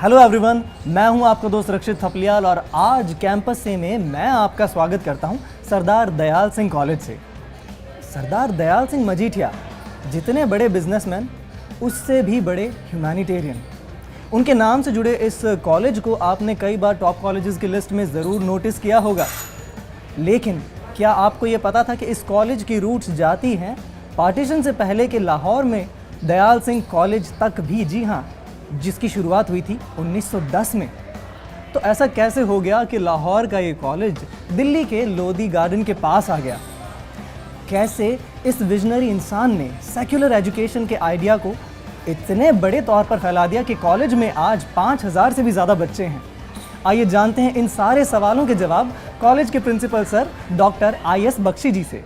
Hello everyone, मैं हूं आपका दोस्त रक्षित थपलियाल और आज कैंपस से में मैं आपका स्वागत करता हूं सरदार दयाल सिंह कॉलेज से। सरदार दयाल सिंह मजीठिया जितने बड़े बिजनेसमैन उससे भी बड़े ह्यूमैनिटेरियन। उनके नाम से जुड़े इस कॉलेज को आपने कई बार टॉप कॉलेजेस की लिस्ट में ज़रूर नोटिस किया होगा, लेकिन क्या आपको ये पता था कि इस कॉलेज की रूट्स जाती हैं पार्टीशन से पहले के लाहौर में दयाल सिंह कॉलेज तक भी। जी हाँ, जिसकी शुरुआत हुई थी 1910 में। तो ऐसा कैसे हो गया कि लाहौर का ये कॉलेज दिल्ली के लोधी गार्डन के पास आ गया? कैसे इस विजनरी इंसान ने सेक्युलर एजुकेशन के आइडिया को इतने बड़े तौर पर फैला दिया कि कॉलेज में आज 5000 से भी ज़्यादा बच्चे हैं? आइए जानते हैं इन सारे सवालों के जवाब कॉलेज के principal sir doctor IS Bakshi ji से।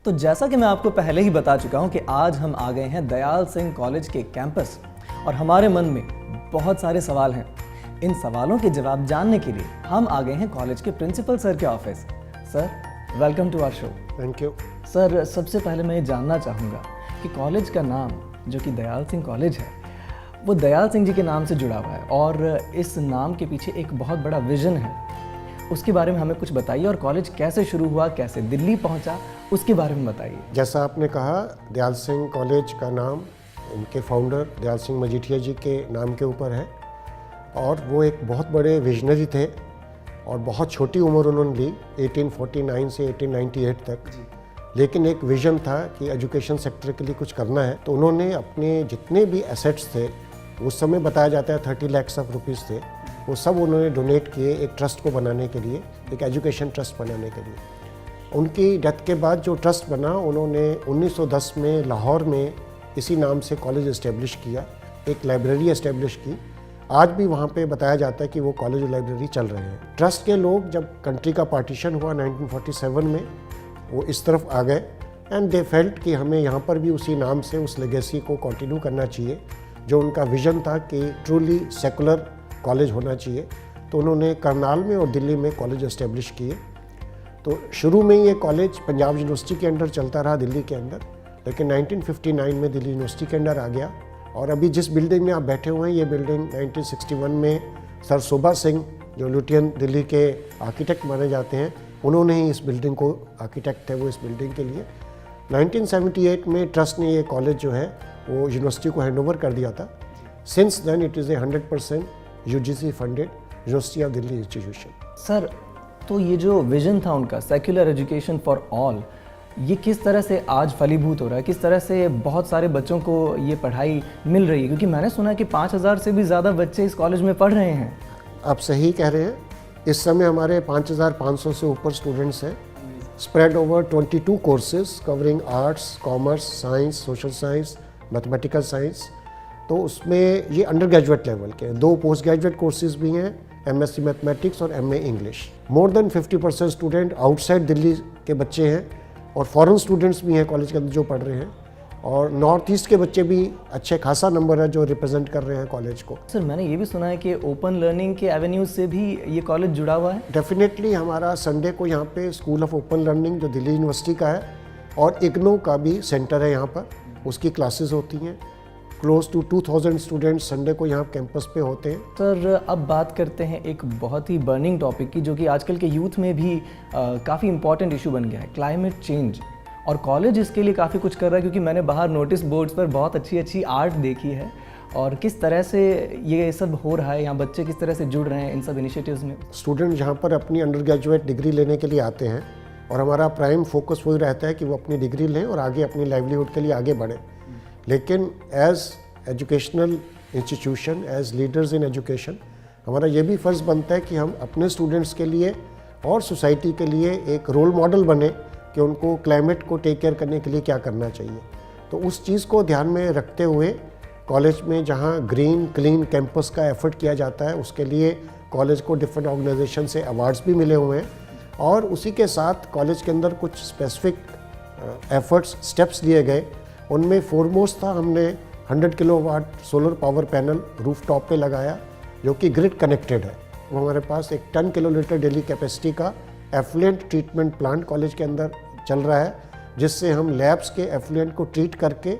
तो जैसा कि मैं आपको पहले ही बता चुका हूं कि आज हम आ गए हैं दयाल सिंह कॉलेज के कैंपस और हमारे मन में बहुत सारे सवाल हैं। इन सवालों के जवाब जानने के लिए हम आ गए हैं कॉलेज के प्रिंसिपल सर के office. Sir, welcome to our show. Thank you. Sir, सबसे पहले मैं ये जानना चाहूँगा कि कॉलेज का नाम जो कि दयाल सिंह कॉलेज है वो दयाल सिंह जी के नाम से जुड़ा हुआ है और इस नाम के पीछे एक बहुत बड़ा विज़न है। उसके बारे में हमें कुछ बताइए और कॉलेज कैसे शुरू हुआ, कैसे दिल्ली पहुंचा, उसके बारे में बताइए। जैसा आपने कहा, दयाल सिंह कॉलेज का नाम इनके फाउंडर दयाल सिंह मजीठिया जी के नाम के ऊपर है और वो एक बहुत बड़े विजनरी थे और बहुत छोटी उम्र उन्होंने ली 1849 से 1898 तक। लेकिन एक विज़न था कि एजुकेशन सेक्टर के लिए कुछ करना है, तो उन्होंने अपने जितने भी एसेट्स थे, उस समय बताया जाता है 30 लाख ऑफ रुपीज़ थे, वो सब उन्होंने डोनेट किए एक ट्रस्ट को बनाने के लिए, एक एजुकेशन ट्रस्ट बनाने के लिए। उनकी डेथ के बाद जो ट्रस्ट बना, उन्होंने 1910 में लाहौर में इसी नाम से कॉलेज इस्टेब्लिश किया, एक लाइब्रेरी इस्टेब्लिश की। आज भी वहाँ पे बताया जाता है कि वो कॉलेज और लाइब्रेरी चल रहे हैं। ट्रस्ट के लोग जब कंट्री का पार्टीशन हुआ 1947 में, वो इस तरफ आ गए एंड दे फेल्ट कि हमें यहाँ पर भी उसी नाम से उस लेगेसी को कंटिन्यू करना चाहिए, जो उनका विज़न था कि ट्रूली सेकुलर कॉलेज होना चाहिए। तो उन्होंने करनाल में और दिल्ली में कॉलेज इस्टेब्लिश किए। तो शुरू में ये कॉलेज पंजाब यूनिवर्सिटी के अंडर चलता रहा दिल्ली के अंदर, लेकिन 1959 में दिल्ली यूनिवर्सिटी के अंडर आ गया। और अभी जिस बिल्डिंग में आप बैठे हुए हैं, ये बिल्डिंग 1961 में सर शोभा सिंह, जो लुटियन दिल्ली के आर्किटेक्ट माने जाते हैं, उन्होंने ही इस बिल्डिंग को, आर्किटेक्ट थे वो इस बिल्डिंग के लिए। 1978 में ट्रस्ट ने ये कॉलेज जो है वो यूनिवर्सिटी को हैंडओवर कर दिया था। Since then it is a 100% UGC funded university of Delhi institution. Sir, तो ये जो विजन था उनका, सेक्युलर एजुकेशन फॉर ऑल, ये किस तरह से आज फलीभूत हो रहा है? किस तरह से बहुत सारे बच्चों को ये पढ़ाई मिल रही है? क्योंकि मैंने सुना है कि 5000 से भी ज़्यादा बच्चे इस कॉलेज में पढ़ रहे हैं। आप सही कह रहे हैं। इस समय हमारे 5500 से ऊपर स्टूडेंट्स हैं, spread over 22 courses covering arts, commerce, science, social science, mathematical science. तो उसमें ये अंडर ग्रेजुएट लेवल के हैं, 2 पोस्ट ग्रेजुएट कोर्सेज भी हैं, MSc मैथमेटिक्स और MA English. More than 50% student outside Delhi के बच्चे हैं और फॉरेन स्टूडेंट्स भी हैं कॉलेज के अंदर जो पढ़ रहे हैं, और नॉर्थ ईस्ट के बच्चे भी अच्छे खासा नंबर है जो रिप्रेजेंट कर रहे हैं कॉलेज को। सर, मैंने ये भी सुना है कि ओपन लर्निंग के एवेन्यूज से भी ये कॉलेज जुड़ा हुआ है। डेफिनेटली हमारा संडे को यहाँ पे स्कूल ऑफ ओपन लर्निंग जो दिल्ली यूनिवर्सिटी का है और इग्नो का भी सेंटर है यहाँ पर, उसकी क्लासेस होती हैं। क्लोज टू 2000 स्टूडेंट्स संडे को यहाँ कैंपस पे होते हैं। सर, अब बात करते हैं एक बहुत ही बर्निंग टॉपिक की, जो कि आजकल के यूथ में भी काफ़ी इंपॉर्टेंट इशू बन गया है, क्लाइमेट चेंज। और कॉलेज इसके लिए काफ़ी कुछ कर रहा है, क्योंकि मैंने बाहर नोटिस बोर्ड्स पर बहुत अच्छी अच्छी आर्ट देखी है और किस तरह से ये सब हो रहा है, यहाँ बच्चे किस तरह से जुड़ रहे हैं इन सब इनिशिएटिव्स में। स्टूडेंट जहाँ पर अपनी अंडर ग्रेजुएट डिग्री लेने के लिए आते हैं और हमारा प्राइम फोकस वही रहता है कि वो अपनी डिग्री लें और आगे अपनी लाइवलीहुड के लिए आगे बढ़ें। लेकिन as educational institution, as leaders in education, हमारा ये भी फ़र्ज़ बनता है कि हम अपने स्टूडेंट्स के लिए और सोसाइटी के लिए एक रोल मॉडल बने कि उनको क्लाइमेट को टेक केयर करने के लिए क्या करना चाहिए। तो उस चीज़ को ध्यान में रखते हुए कॉलेज में जहाँ ग्रीन क्लीन कैंपस का एफर्ट किया जाता है, उसके लिए कॉलेज को डिफरेंट ऑर्गेनाइजेशन से अवार्ड्स भी मिले हुए हैं। और उसी के साथ कॉलेज के अंदर कुछ स्पेसिफिक एफर्ट्स, स्टेप्स लिए गए। उनमें फोरमोस्ट था, हमने 100 kilowatt solar power panel roof top पे लगाया, जो कि ग्रिड कनेक्टेड है। वो हमारे पास एक 10 किलोलीटर डेली कैपेसिटी का एफ्लुएंट ट्रीटमेंट प्लांट कॉलेज के अंदर चल रहा है, जिससे हम लैब्स के एफ्लुएंट को ट्रीट करके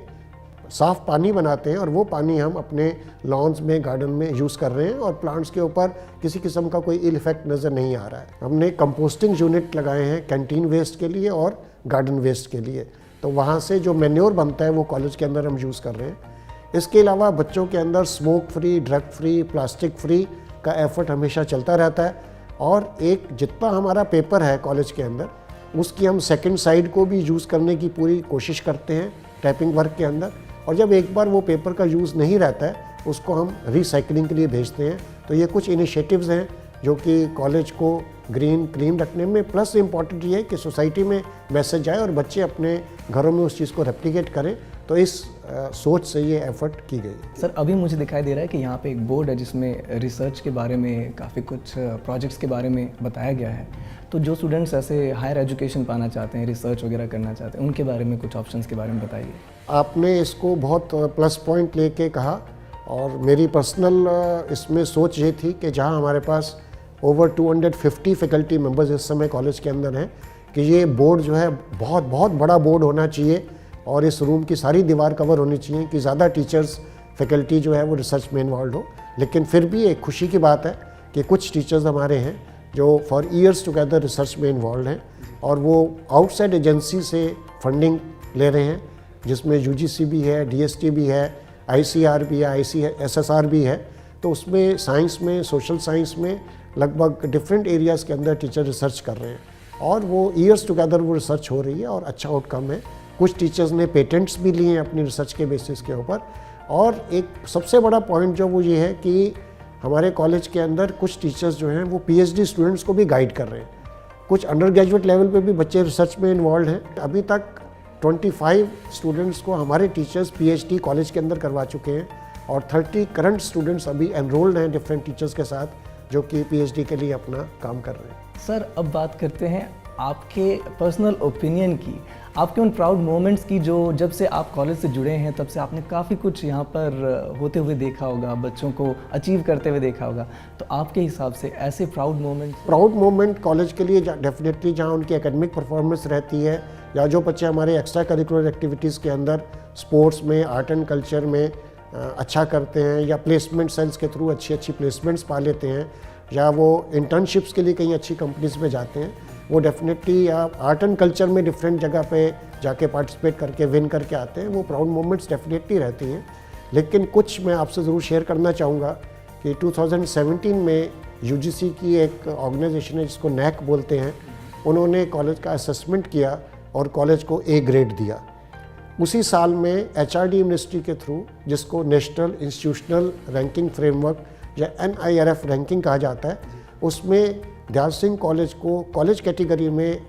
साफ़ पानी बनाते हैं और वो पानी हम अपने लॉन्स में, गार्डन में यूज़ कर रहे हैं और प्लांट्स के ऊपर किसी किस्म का कोई इल इफेक्ट नज़र नहीं आ रहा है। हमने कंपोस्टिंग यूनिट लगाए हैं कैंटीन वेस्ट के लिए और गार्डन वेस्ट के लिए, तो वहाँ से जो मैन्योर बनता है वो कॉलेज के अंदर हम यूज़ कर रहे हैं। इसके अलावा बच्चों के अंदर smoke free, drug free, plastic free का एफर्ट हमेशा चलता रहता है और एक जितना हमारा पेपर है कॉलेज के अंदर उसकी हम सेकंड साइड को भी यूज़ करने की पूरी कोशिश करते हैं टाइपिंग वर्क के अंदर, और जब एक बार वो पेपर का यूज़ नहीं रहता है उसको हम रिसाइकलिंग के लिए भेजते हैं। तो ये कुछ इनिशिएटिव्स हैं जो कि कॉलेज को ग्रीन क्लीन रखने में, प्लस इम्पॉर्टेंट ये है कि सोसाइटी में मैसेज जाए और बच्चे अपने घरों में उस चीज़ को रेप्लिकेट करें, तो इस सोच से ये एफर्ट की गई। सर अभी मुझे दिखाई दे रहा है कि यहाँ पे एक बोर्ड है जिसमें रिसर्च के बारे में काफ़ी कुछ प्रोजेक्ट्स के बारे में बताया गया है, तो जो स्टूडेंट्स ऐसे हायर एजुकेशन पाना चाहते हैं, रिसर्च वगैरह करना चाहते हैं, उनके बारे में कुछ ऑप्शंस के बारे में बताइए। आपने इसको बहुत प्लस पॉइंट लेके कहा और मेरी पर्सनल इसमें सोच ये थी कि जहाँ हमारे पास ओवर 250 फैकल्टी मेंबर्स इस समय कॉलेज के अंदर हैं कि ये बोर्ड जो है बहुत बहुत बड़ा बोर्ड होना चाहिए और इस रूम की सारी दीवार कवर होनी चाहिए कि ज़्यादा टीचर्स फैकल्टी जो है वो रिसर्च में इन्वॉल्व हो। लेकिन फिर भी एक खुशी की बात है कि कुछ टीचर्स हमारे हैं जो फॉर ईयर्स टुगेदर रिसर्च में इन्वॉल्व हैं और वो आउटसाइड एजेंसी से फंडिंग ले रहे हैं, जिसमें यूजीसी भी है, डीएसटी भी है, आईसीआर भी है, आईसीएसएसआर भी है। तो उसमें साइंस में, सोशल साइंस में लगभग डिफरेंट एरियाज़ के अंदर टीचर रिसर्च कर रहे हैं और वो ईयर्स टुगेदर वो रिसर्च हो रही है और अच्छा आउटकम है। कुछ टीचर्स ने पेटेंट्स भी लिए हैं अपनी रिसर्च के बेसिस के ऊपर। और एक सबसे बड़ा पॉइंट जो वो ये है कि हमारे कॉलेज के अंदर कुछ टीचर्स जो हैं वो पीएचडी स्टूडेंट्स को भी गाइड कर रहे हैं। कुछ अंडर ग्रेजुएट लेवल पे भी बच्चे रिसर्च में इन्वॉल्व हैं। अभी तक 25 स्टूडेंट्स को हमारे टीचर्स पीएचडी कॉलेज के अंदर करवा चुके हैं और 30 करंट स्टूडेंट्स अभी एनरोल्ड हैं डिफरेंट टीचर्स के साथ, जो कि पीएचडी के लिए अपना काम कर रहे हैं। सर अब बात करते हैं आपके पर्सनल ओपिनियन की, आपके उन प्राउड मोमेंट्स की जो जब से आप कॉलेज से जुड़े हैं तब से आपने काफ़ी कुछ यहाँ पर होते हुए देखा होगा, बच्चों को अचीव करते हुए देखा होगा, तो आपके हिसाब से ऐसे प्राउड मोमेंट कॉलेज के लिए डेफिनेटली जहाँ उनकी एकेडमिक परफॉर्मेंस रहती है या जो बच्चे हमारे एक्स्ट्रा करिकुलर एक्टिविटीज़ के अंदर स्पोर्ट्स में, आर्ट एंड कल्चर में अच्छा करते हैं या प्लेसमेंट सेल्स के थ्रू अच्छी प्लेसमेंट्स पा लेते हैं या वो इंटर्नशिप्स के लिए कहीं अच्छी कंपनीज में जाते हैं, वो डेफिनेटली या आर्ट एंड कल्चर में डिफरेंट जगह पे जाके पार्टिसिपेट करके विन करके आते हैं, वो प्राउड मोमेंट्स डेफिनेटली रहती हैं। लेकिन कुछ मैं आपसे ज़रूर शेयर करना चाहूँगा कि 2017 में यूजीसी की एक ऑर्गेनाइजेशन है जिसको नैक बोलते हैं, उन्होंने कॉलेज का असेसमेंट किया और कॉलेज को ए ग्रेड दिया। उसी साल में एचआरडी मिनिस्ट्री के थ्रू, जिसको नेशनल इंस्टीट्यूशनल रैंकिंग फ्रेमवर्क या NIRF रैंकिंग कहा जाता है, उसमें दयाल सिंह कॉलेज को कॉलेज कैटेगरी में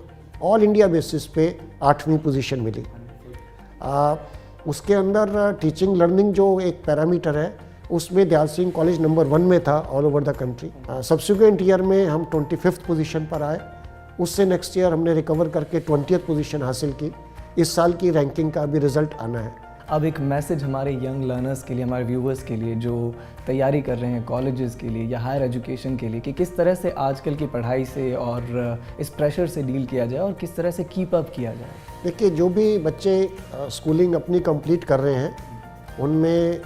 ऑल इंडिया बेसिस पे 8वीं पोजीशन मिली। उसके अंदर टीचिंग लर्निंग जो एक पैरामीटर है उसमें दयाल सिंह कॉलेज नंबर 1 में था all over the country. Subsequent year में हम 25th पोजीशन पर आए, उससे नेक्स्ट ईयर हमने रिकवर करके 20th पोजीशन हासिल की। इस साल की रैंकिंग का भी रिजल्ट आना है। अब एक मैसेज हमारे यंग लर्नर्स के लिए, हमारे व्यूअर्स के लिए जो तैयारी कर रहे हैं कॉलेजेस के लिए या हायर एजुकेशन के लिए, कि किस तरह से आजकल की पढ़ाई से और इस प्रेशर से डील किया जाए और किस तरह से कीप अप किया जाए। देखिए, जो भी बच्चे स्कूलिंग अपनी कंप्लीट कर रहे हैं उनमें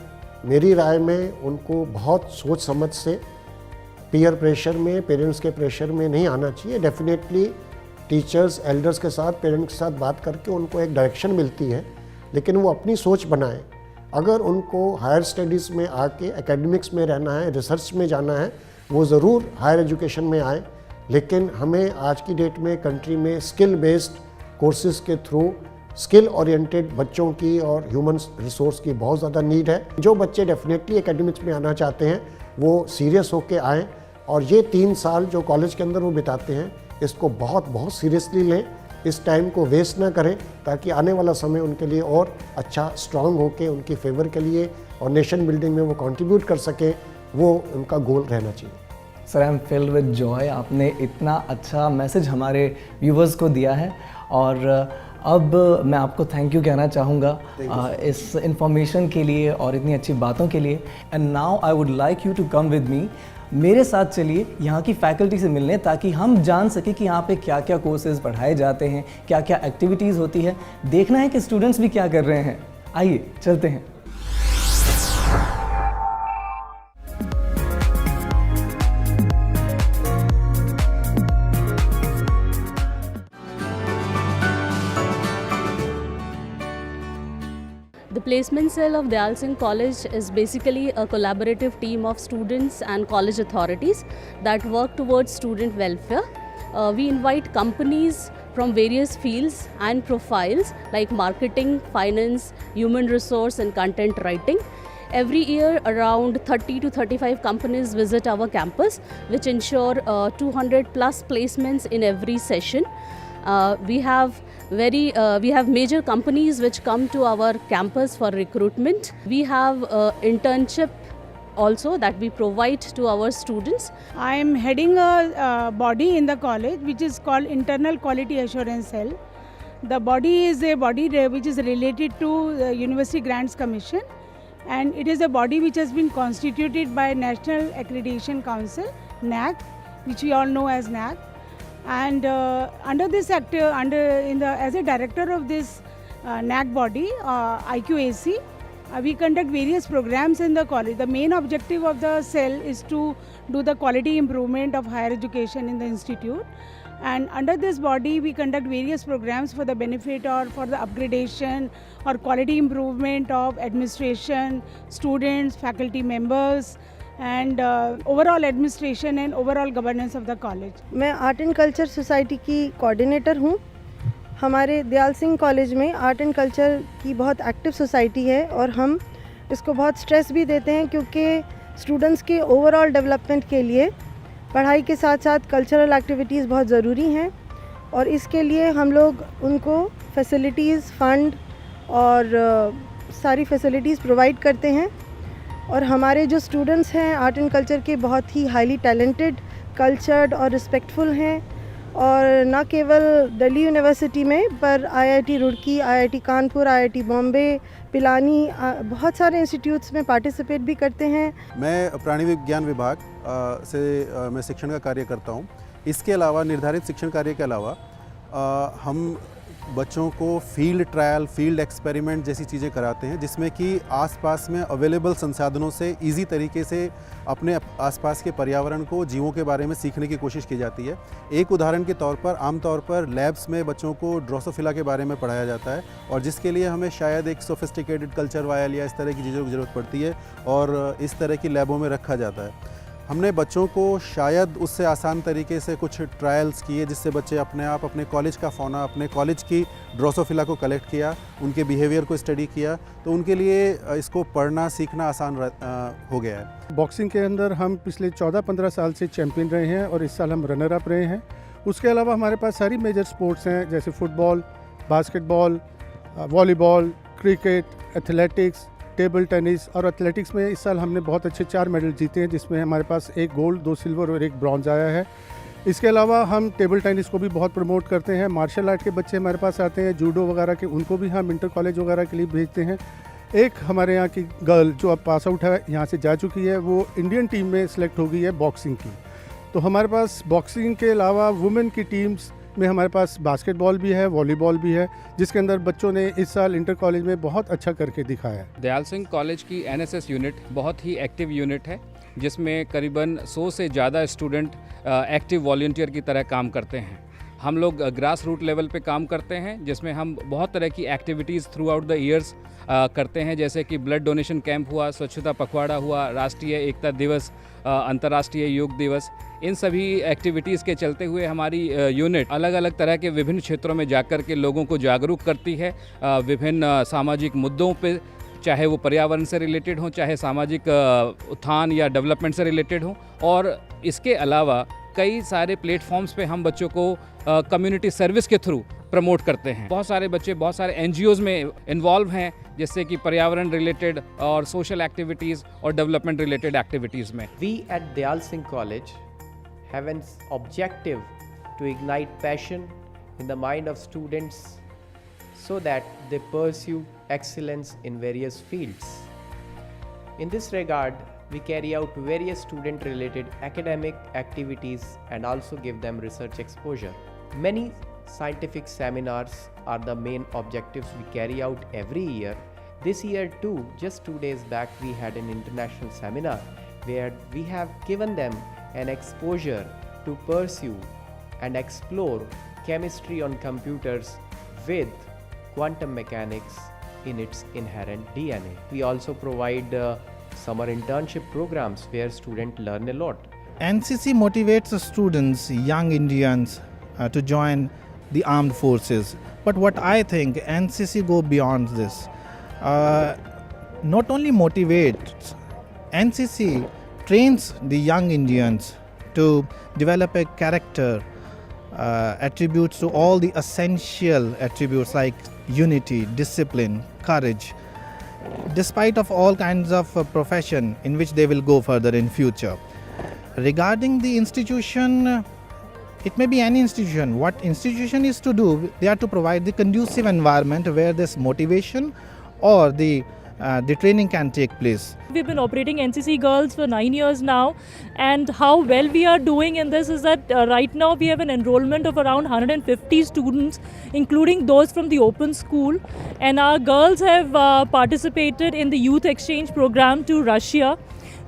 मेरी राय में उनको बहुत सोच समझ से पीयर प्रेशर में, पेरेंट्स के प्रेशर में नहीं आना चाहिए। डेफिनेटली टीचर्स, एल्डर्स के साथ, पेरेंट्स के साथ बात करके उनको एक डायरेक्शन मिलती है, लेकिन वो अपनी सोच बनाएं। अगर उनको हायर स्टडीज़ में आके एकेडमिक्स में रहना है, रिसर्च में जाना है, वो ज़रूर हायर एजुकेशन में आए। लेकिन हमें आज की डेट में कंट्री में स्किल बेस्ड कोर्सेज़ के थ्रू स्किल ओरिएंटेड बच्चों की और ह्यूमन रिसोर्स की बहुत ज़्यादा नीड है। जो बच्चे डेफिनेटली एकेडमिक्स में आना चाहते हैं वो सीरियस होके आएँ और ये 3 साल जो कॉलेज के अंदर वो बिताते हैं इसको बहुत सीरियसली लें। इस टाइम को वेस्ट ना करें ताकि आने वाला समय उनके लिए और अच्छा स्ट्रांग होके उनकी फेवर के लिए और नेशन बिल्डिंग में वो कंट्रीब्यूट कर सके, वो उनका गोल रहना चाहिए। Sir, I am filled with Joy. आपने इतना अच्छा मैसेज हमारे व्यूवर्स को दिया है और अब मैं आपको थैंक यू कहना चाहूँगा इस इंफॉर्मेशन के लिए और इतनी अच्छी बातों के लिए। And now I would like you to come with me मेरे साथ चलिए यहाँ की फैकल्टी से मिलने, ताकि हम जान सकें कि यहाँ पे क्या क्या कोर्सेज पढ़ाए जाते हैं, क्या क्या एक्टिविटीज़ होती है। देखना है कि स्टूडेंट्स भी क्या कर रहे हैं। आइए चलते हैं। The placement cell of Dayal Singh College is basically a collaborative team of students and college authorities that work towards student welfare. We invite companies from various fields and profiles like marketing, finance, human resource and content writing. Every year around 30 to 35 companies visit our campus, which ensure 200 plus placements in every session. We have major companies which come to our campus for recruitment. We have internship also that we provide to our students. I am heading a body in the college which is called Internal Quality Assurance Cell. The body is a body which is related to the University Grants Commission, and it is a body which has been constituted by National Accreditation Council, NAC, which we all know as NAC. And under this as a director of this NAC body, IQAC, we conduct various programs in the college. The main objective of the cell is to do the quality improvement of higher education in the institute. And under this body, we conduct various programs for the benefit or for the upgradation or quality improvement of administration, students, faculty members, and overall administration and overall governance of the college. मैं art and culture society की coordinator हूँ। हमारे Dayal Singh college में art and culture की बहुत active society है और हम इसको बहुत स्ट्रेस भी देते हैं, क्योंकि स्टूडेंट्स के ओवरऑल डेवलपमेंट के लिए पढ़ाई के साथ साथ कल्चरल एक्टिविटीज़ बहुत ज़रूरी हैं, और इसके लिए हम लोग उनको फैसिलिटीज़, फंड और सारी फैसिलिटीज़ प्रोवाइड करते हैं। और हमारे जो स्टूडेंट्स हैं आर्ट एंड कल्चर के बहुत ही हाईली टैलेंटेड, कल्चर्ड और रिस्पेक्टफुल हैं, और न केवल दिल्ली यूनिवर्सिटी में पर IIT Roorkee, IIT Kanpur, IIT Bombay, Pilani, बहुत सारे इंस्टीट्यूट्स में पार्टिसिपेट भी करते हैं। मैं प्राणी विज्ञान विभाग से मैं शिक्षण का कार्य करता हूँ। इसके अलावा निर्धारित शिक्षण कार्य के अलावा हम बच्चों को फील्ड ट्रायल, फील्ड एक्सपेरिमेंट जैसी चीज़ें कराते हैं, जिसमें कि आसपास में अवेलेबल संसाधनों से इजी तरीके से अपने आसपास के पर्यावरण को, जीवों के बारे में सीखने की कोशिश की जाती है। एक उदाहरण के तौर पर आमतौर पर लैब्स में बच्चों को ड्रोसोफिला के बारे में पढ़ाया जाता है, और जिसके लिए हमें शायद एक सोफिस्टिकेटेड कल्चर वायल या इस तरह की चीज़ों की ज़रूरत पड़ती है, और इस तरह की लैबों में रखा जाता है। हमने बच्चों को शायद उससे आसान तरीके से कुछ ट्रायल्स किए, जिससे बच्चे अपने आप अपने कॉलेज का फौना, अपने कॉलेज की ड्रोसोफिला को कलेक्ट किया, उनके बिहेवियर को स्टडी किया, तो उनके लिए इसको पढ़ना सीखना आसान हो गया है। बॉक्सिंग के अंदर हम पिछले 14-15 साल से चैम्पियन रहे हैं, और इस साल हम रनर अप रहे हैं। उसके अलावा हमारे पास सारी मेजर स्पोर्ट्स हैं, जैसे football, basketball, volleyball, cricket, athletics, table tennis. और एथलेटिक्स में इस साल हमने बहुत अच्छे 4 मेडल जीते हैं, जिसमें हमारे पास 1 गोल्ड, 2 सिल्वर और 1 ब्रॉन्ज आया है। इसके अलावा हम टेबल टेनिस को भी बहुत प्रमोट करते हैं। मार्शल आर्ट के बच्चे हमारे पास आते हैं, जूडो वगैरह के, उनको भी हम इंटर कॉलेज वगैरह के लिए भेजते हैं। एक हमारे यहाँ की गर्ल जो अब पास आउट है, यहाँ से जा चुकी है, वो इंडियन टीम में सिलेक्ट हो गई है बॉक्सिंग की। तो हमारे पास बॉक्सिंग के अलावा वुमेन की टीम्स में हमारे पास बास्केटबॉल भी है, वॉलीबॉल भी है, जिसके अंदर बच्चों ने इस साल इंटर कॉलेज में बहुत अच्छा करके दिखाया है। दयाल सिंह कॉलेज की एनएसएस यूनिट बहुत ही एक्टिव यूनिट है, जिसमें करीबन 100 से ज़्यादा स्टूडेंट एक्टिव वॉलंटियर की तरह काम करते हैं। हम लोग ग्रास रूट लेवल पे काम करते हैं, जिसमें हम बहुत तरह की activities through out the years करते हैं, जैसे कि ब्लड डोनेशन कैंप हुआ, स्वच्छता पखवाड़ा हुआ, राष्ट्रीय एकता दिवस, अंतर्राष्ट्रीय योग दिवस। इन सभी एक्टिविटीज़ के चलते हुए हमारी यूनिट अलग अलग तरह के विभिन्न क्षेत्रों में जाकर के लोगों को जागरूक करती है, विभिन्न सामाजिक मुद्दों पे, चाहे वो पर्यावरण से रिलेटेड हो, चाहे सामाजिक उत्थान या डेवलपमेंट से रिलेटेड हो। और इसके अलावा कई सारे प्लेटफॉर्म्स पे हम बच्चों को कम्युनिटी सर्विस के थ्रू प्रमोट करते हैं। बहुत सारे बच्चे बहुत सारे एनजीओज़ में इन्वॉल्व हैं, जैसे कि पर्यावरण रिलेटेड और सोशल एक्टिविटीज़ और डेवलपमेंट रिलेटेड एक्टिविटीज़ में। We at Dayal Singh College have an objective to ignite passion in the mind of students so that they pursue excellence in various fields. In this regard, we carry out various student related academic activities and also give them research exposure. Many scientific seminars are the main objectives we carry out every year. This year too, just 2 days back, we had an international seminar where we have given them an exposure to pursue and explore chemistry on computers with quantum mechanics in its inherent DNA. We also provide summer internship programs where students learn a lot. NCC motivates students, young Indians, to join the armed forces. But what I think, NCC go beyond this. Not only motivates, NCC trains the young Indians to develop a character, attributes to all the essential attributes like unity, discipline, courage, despite of all kinds of profession in which they will go further in future. Regarding the institution, it may be any institution. What institution is to do, they are to provide the conducive environment where this motivation or the training can take place. We've been operating NCC Girls for 9 years now, and how well we are doing in this is that right now we have an enrollment of around 150 students, including those from the open school, and our girls have participated in the youth exchange program to Russia.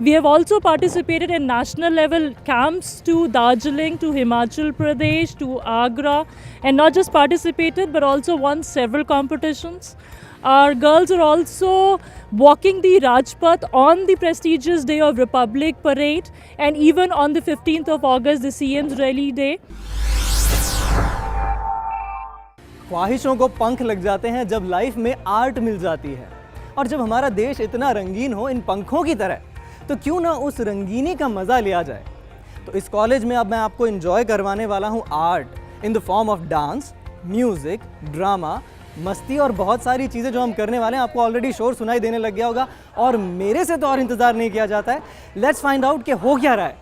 We have also participated in national level camps to Darjeeling, to Himachal Pradesh, to Agra, and not just participated but also won several competitions. Our girls are also walking the Rajpath on the prestigious day of Republic Parade and even on the 15th of August, the CM's Rally Day. ख्वाहिशों को पंख लग जाते हैं जब life में art मिल जाती है, और जब हमारा देश इतना रंगीन हो इन पंखों की तरह, तो क्यों ना उस रंगीनी का मज़ा लिया जाए। तो इस कॉलेज में अब मैं आपको एंजॉय करवाने वाला हूँ art in the form of dance, music, drama, मस्ती और बहुत सारी चीज़ें जो हम करने वाले हैं। आपको ऑलरेडी शोर सुनाई देने लग गया होगा और मेरे से तो और इंतज़ार नहीं किया जाता है। लेट्स फाइंड आउट कि हो क्या रहा है।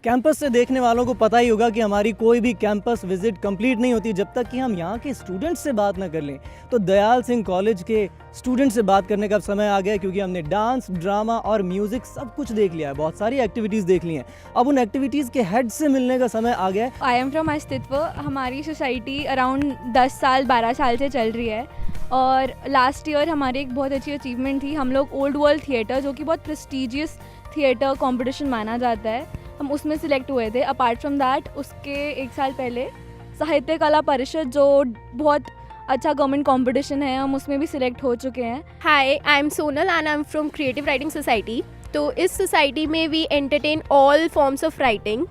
कैंपस से देखने वालों को पता ही होगा कि हमारी कोई भी कैंपस विजिट कंप्लीट नहीं होती जब तक कि हम यहाँ के स्टूडेंट्स से बात ना कर लें। तो दयाल सिंह कॉलेज के स्टूडेंट से बात करने का अब समय आ गया, क्योंकि हमने डांस, ड्रामा और म्यूज़िक सब कुछ देख लिया है, बहुत सारी एक्टिविटीज़ देख ली हैं। अब उन एक्टिविटीज़ के हेड से मिलने का समय आ गया है। आई एम फ्रॉम अस्तित्व। हमारी सोसाइटी अराउंड 10 साल 12 साल से चल रही है और लास्ट ईयर हमारी एक बहुत अच्छी अचीवमेंट थी। हम लोग ओल्ड वर्ल्ड थिएटर, जो कि बहुत प्रेस्टिजियस थिएटर कंपटीशन माना जाता है, हम उसमें सिलेक्ट हुए थे। अपार्ट फ्रॉम दैट उसके 1 साल पहले साहित्य कला परिषद, जो बहुत अच्छा गवर्नमेंट कंपटीशन है, हम उसमें भी सिलेक्ट हो चुके हैं। Hi, I am Sonal and I am from creative writing society. तो इस सोसाइटी में we entertain all forms of writing.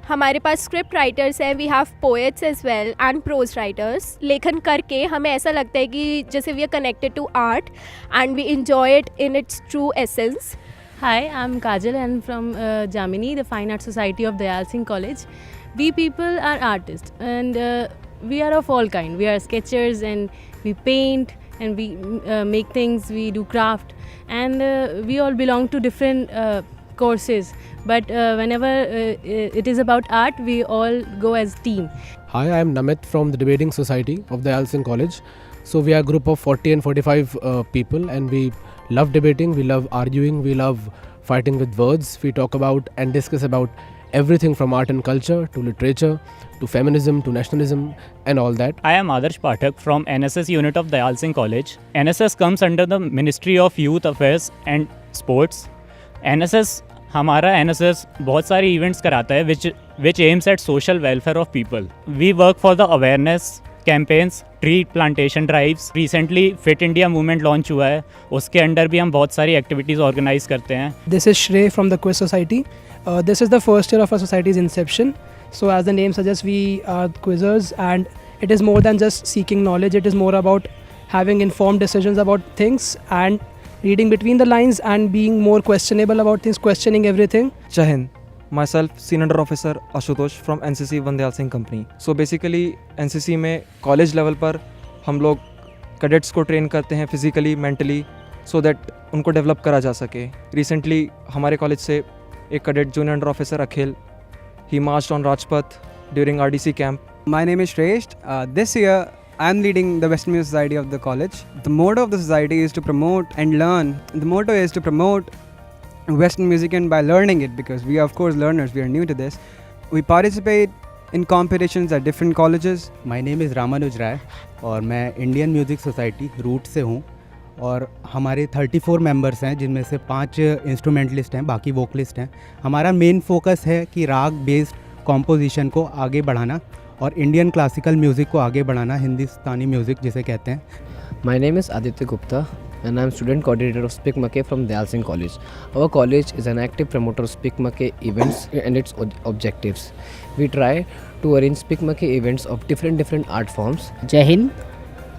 हमारे पास स्क्रिप्ट राइटर्स हैं, we have poets as well and prose writers. लेखन करके हमें ऐसा लगता है कि जैसे we are connected to art and we enjoy it in its true essence. Hi, I'm Kajal and from Jamini, the Fine Arts Society of Dayal Singh College. We people are artists and we are of all kind. We are sketchers and we paint and we make things, we do craft and we all belong to different courses. But whenever it is about art, we all go as team. Hi, I am Namit from the Debating Society of Dayal Singh College. So we are a group of 40 and 45 people and we love debating, we love arguing, we love fighting with words. We talk about and discuss about everything from art and culture to literature to feminism to nationalism and all that. I am Adarsh Pathak from NSS unit of Dayal Singh College. NSS comes under the Ministry of Youth Affairs and Sports. NSS हमारा NSS बहुत सारे events कराता है which aims at social welfare of people. We work for the awareness campaigns, tree plantation drives. Recently fit India movement launch हुआ है, उसके under भी हम बहुत सारी एक्टिविटीज़ ऑर्गेनाइज करते हैं। This is Shrey from the quiz society. This is the first year of our society's inception. So as the name suggest, we are quizzers and it is more than just seeking knowledge. It is more about having informed decisions about things and reading between the lines and being more questionable about things, questioning everything. Jai Hind. Myself, Senior Under Officer Ashutosh from NCC Dayal Singh Company. So basically NCC में college level पर हम लोग cadets को train करते हैं physically, mentally, so that उनको develop करा जा सके। रिसेंटली हमारे कॉलेज से एक cadet junior under officer Akhil, he marched on Rajpath during RDC camp. My name is Shresht. This year I am leading the Western Music Society of the college. The motto of the society is to promote and learn. The motto is to promote Western music and by learning it, because we are of course learners, we are new to this. We participate in competitions at different colleges. My name is Ramanuj Rai और मैं Indian music society root से हूँ और हमारे 34 members हैं, जिनमें से 5 instrumentalist हैं, बाकी वोकलिस्ट हैं। हमारा मेन फोकस है कि राग बेस्ड कॉम्पोजिशन को आगे बढ़ाना और इंडियन क्लासिकल म्यूज़िक को आगे बढ़ाना, हिंदुस्तानी म्यूज़िक जिसे कहते हैं। My name is Aditya Gupta and I am student coordinator of Speak Make from Dayal Singh College. Our college is an active promoter of Speak Make events and its objectives. We try to arrange Speak Make events of different art forms. Jai Hind.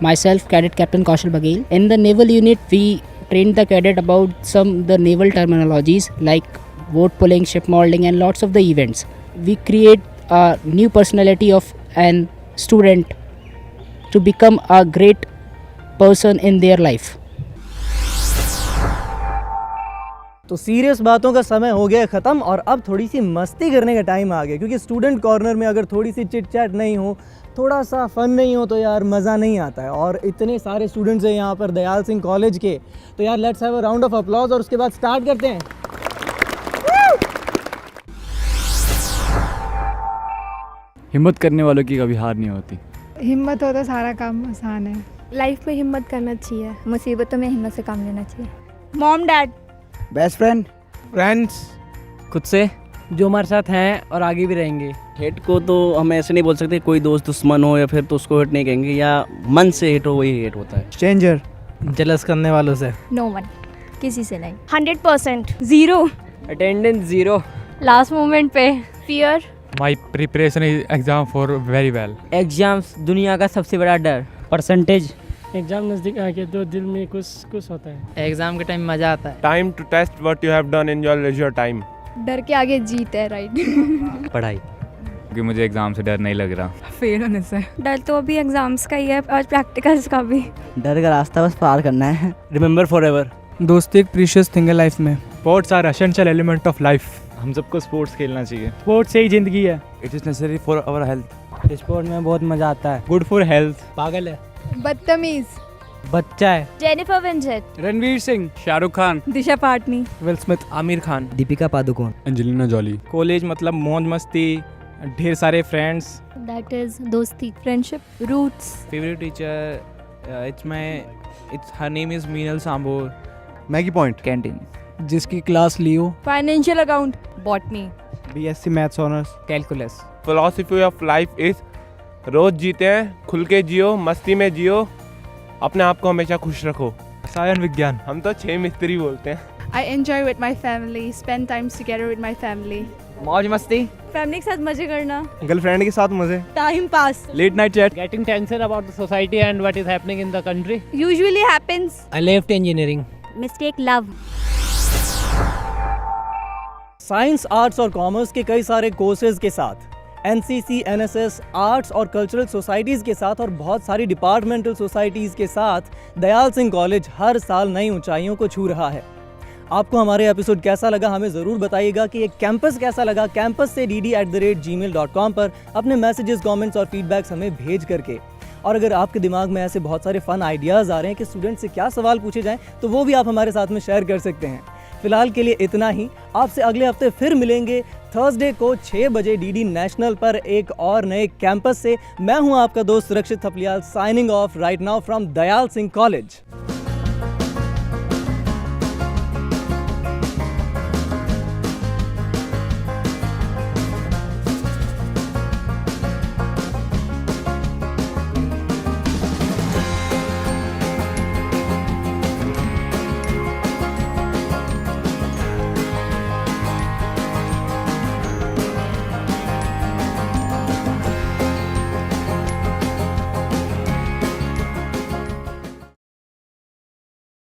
Myself, Cadet Captain Kaushal Baghel. In the naval unit, we train the cadet about the naval terminologies like boat pulling, ship molding and lots of the events. We create a new personality of an student to become a great person in their life. तो serious बातों का समय हो गया ख़त्म और अब थोड़ी सी मस्ती करने का टाइम आ गया, क्योंकि स्टूडेंट कॉर्नर में अगर थोड़ी सी चिट चैट नहीं हो, थोड़ा सा फन नहीं हो तो यार मज़ा नहीं आता है। और इतने सारे स्टूडेंट्स हैं यहाँ पर दयाल सिंह कॉलेज के, तो यार let's have a round of applause और उसके बाद स्टार्ट करते हैं। हिम्मत करने वालों की कभी हार नहीं होती। हिम्मत हो तो सारा काम आसान है। लाइफ में हिम्मत करना चाहिए, मुसीबतों में हिम्मत से काम लेना चाहिए। Mom dad, best friend, friends, खुद से जो हमारे साथ हैं और आगे भी रहेंगे। हेट को तो हम ऐसे नहीं बोल सकते, कोई दोस्त दुश्मन हो या फिर तो उसको हेट नहीं कहेंगे, या मन से हेट हो वही हेट होता है। स्ट्रेंजर, जलस करने वालों से। नो वन, किसी से नहीं। 100%, 0, अटेंडेंस 0, लास्ट मोमेंट पे fear. My preparation is exam for very well. Exams दुनिया का सबसे बड़ा डर। परसेंटेज, एग्जाम नज़दीक आके तो दिल में कुछ होता है। एग्जाम के टाइम मज़ा आता है। Time to test what you have done in your leisure time. डर के आगे जीत है, राइट। पढ़ाई, क्योंकि मुझे एग्जाम से डर नहीं लग रहा। फेल होने से। डर तो अभी एग्जाम्स का ही है और प्रैक्टिकल्स का भी। डर का रास्ता बस पार करना है। Remember forever. दोस्ती एक प्रीशियस थिंग है लाइफ में। Sports are essential element of life. हम सबको स्पोर्ट्स खेलना चाहिए। स्पोर्ट्स से ही ज़िंदगी है। It is necessary for our health. Sport में बहुत मज़ा आता है। Good for health. पागल है, बदतमीज, बच्चा है। Jennifer Winget, Ranveer Singh, Shahrukh Khan, Disha Patani, Will Smith, Aamir Khan, Deepika Padukone, Angelina Jolie. College मतलब मौज मस्ती, ढेर सारे फ्रेंड्स। दैट इज दोस्ती, friendship, roots. Favourite teacher it's her name is Meenal Sambor. Maggi point, canteen. जिसकी क्लास लियो, financial account, botany, BSc maths honours, calculus. Philosophy of life is रोज जीते हैं, खुल के जियो, मस्ती में जियो, अपने आप को हमेशा खुश रखो। रसायन विज्ञान। हम तो 6 मिस्त्री बोलते हैं। I enjoy with my family, spend times together with my family. मौज मस्ती। फैमिली के साथ मजे करना, गर्लफ्रेंड के साथ मजे, time pass, late night chat. Getting tension about the society and what is happening in the country. usually happens. I left engineering. Mistake, love. Science, arts और कॉमर्स के कई सारे कोर्सेज के साथ एनसीसी, एनएसएस, आर्ट्स और cultural societies के साथ और बहुत सारी डिपार्टमेंटल सोसाइटीज़ के साथ दयाल सिंह कॉलेज हर साल नई ऊंचाइयों को छू रहा है। आपको हमारे एपिसोड कैसा लगा हमें ज़रूर बताइएगा कि ये कैंपस कैसा लगा। कैंपस से dd@gmail.com पर अपने मैसेजेस, कमेंट्स और फीडबैक्स हमें भेज करके। और अगर आपके दिमाग में ऐसे बहुत सारे फ़न आइडियाज़ आ रहे हैं कि स्टूडेंट से क्या सवाल पूछे जाएं, तो वो भी आप हमारे साथ में शेयर कर सकते हैं। फिलहाल के लिए इतना ही। आपसे अगले हफ्ते फिर मिलेंगे थर्सडे को 6 बजे DD नेशनल पर एक और नए कैंपस से। मैं हूं आपका दोस्त Rakshit Thapliyal, signing off right now from Dayal Singh college.